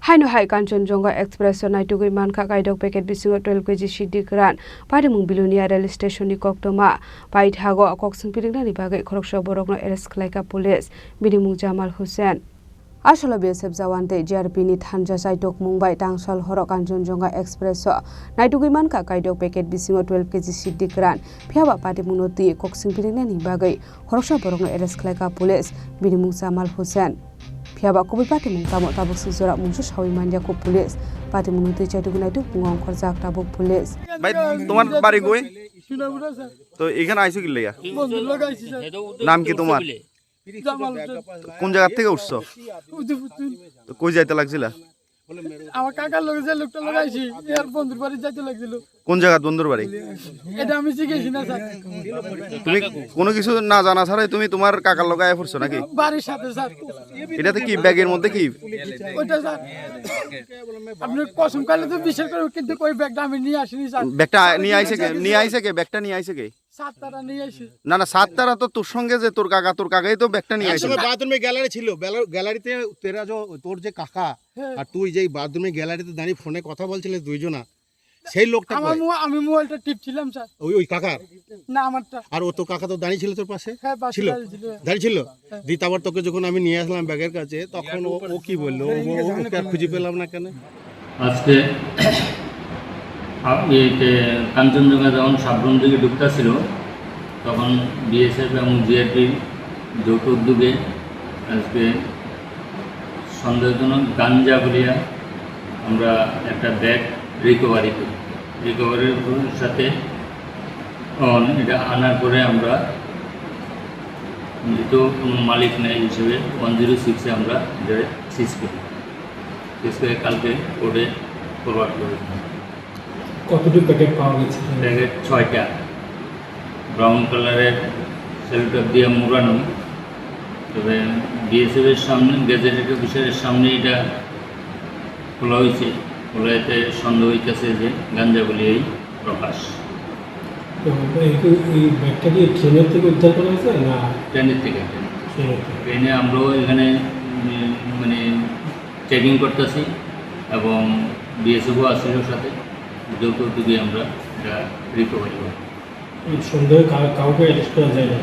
Haino Hai Kanchenjunga Express naitugui manka kaidok packet bisingo 12 kg siddi kran parimung bilunia rail station ni koktoma pait hago koksung piringna ni bagai khoroksa borokno arrest khlaika police binimung Jamal Hussein Asolo BSF Jawan te JRP ni thanja saitok Mumbai tangsal horok Kanchenjunga Express naitugui manka kaidok packet bisingo 12 kg siddi kran phiaba parimung noti koksung piringna ni bagai khoroksa borokno arrest khlaika police binimung Jamal Hussein Phiaba kubi pati mung tamo tabuk sujora mungsu sawi manja ko police pati mung te chaitu gunai tu pungong khorjak tabuk police ভাই তোমার বাড়ি কই তো এখানে আইছো কি লাগা নাম কি তোমার কোন জায়গা থেকে উঠছো তো কই যাইতে লাগছিল আমার কাকার লগে যে লোকটা লাগাইছি এর বন্ধুর বাড়ি যাইতে লাগছিল কোন জায়গা বন্ধুর বাড়ি এটা আমি শিখেছি না স্যার তুমি কোনো কিছু না জানা ছাড়াই তুমি তোমার কাকার লগে আয় পড়ছো নাকি বাড়ির সাথে স্যার এটাতে কি ব্যাগের মধ্যে কি ওইটা স্যার আপনি কসম কালে তো বিশ্বাস করে কিন্তু ওই ব্যাগটা আমি নিয়ে আসিনি স্যার ব্যাগটা নিয়ে আইছে কে ব্যাগটা নিয়ে আইছে কে সাতটারা নিয়ে আসি না না সাতটারা তো তোর সঙ্গে যে তোর কাকাই তো ব্যাগটা নিয়ে আইছে বাথরুমে গ্যালারি ছিল গ্যালারিতে তোর যে কাকা আর তুই যেই বাথরুমে গ্যালারিতে দাঁড়িয়ে ফোনে কথা বলছিলিস দুইজনা সেই লোকটা আমি মোবাইলটা টিপছিলাম স্যার ওই কাকার না আমারটা আর ও তো কাকা তো দাঁড়িয়ে ছিল তোর পাশে হ্যাঁ ছিল দাঁড়িয়ে ছিল দি তারপর তোকে যখন আমি নিয়ে আসলাম ব্যাগের কাছে তখন ও কি বললো ওকে আর খুঁজে পেলাম না কেন আজকে কাঞ্চনজঙ্ঘা যখন সাবরুম দিকে ঢুকতেছিল তখন বিএসএফ এবং জিআরপির যৌথ উদ্যোগে আজকে সন্দেহজনক গাঞ্জা বলিয়া আমরা একটা ব্যাগ রিকভারির সাথে এটা আনার পরে আমরা মৃত কোনো মালিক নেই হিসেবে 106-এ আমরা এটা সিজ করে কালকে কোর্টে ফরওয়ার্ড করেছিলাম। কতটি প্যাকেট পাওয়া গেছে? প্যাকেট 6টা ব্রাউন কালারের সেলোটেপ দিয়ে মোড়ানো, তবে বিএসএফের সামনে গ্যাজেটেড অফিসারের সামনে এটা খোলা হয়েছে, খোলাতে সন্দেহ হইতেছে যে গাঞ্জা বলি এই প্রকাশ। এই ব্যাগটা কি ট্রেনের থেকে উদ্ধার করা হয়েছে না ট্রেনের থেকে? ট্রেনে আমরাও এখানে মানে চেকিং করতেছি এবং বিএসএফও আসছিল সাথে, যৌথ উদ্যোগে আমরা এটা রিকভারি করি। সন্দেহে কাউকে অ্যারেস্ট করা যায় না?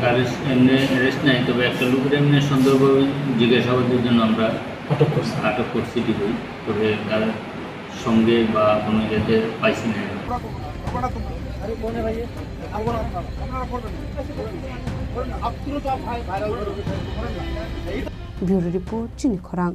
এমনি অ্যারেস্ট নাই, তবে একটা লোকের এমনি সন্দেহভাবে জিজ্ঞাসাবাদের জন্য আমরা আটক করছি ঠিকই, তবে তার সঙ্গে বা কোনো ইয়েতে পাইছি না। ব্যুরো রিপোর্ট চিনি খরাং।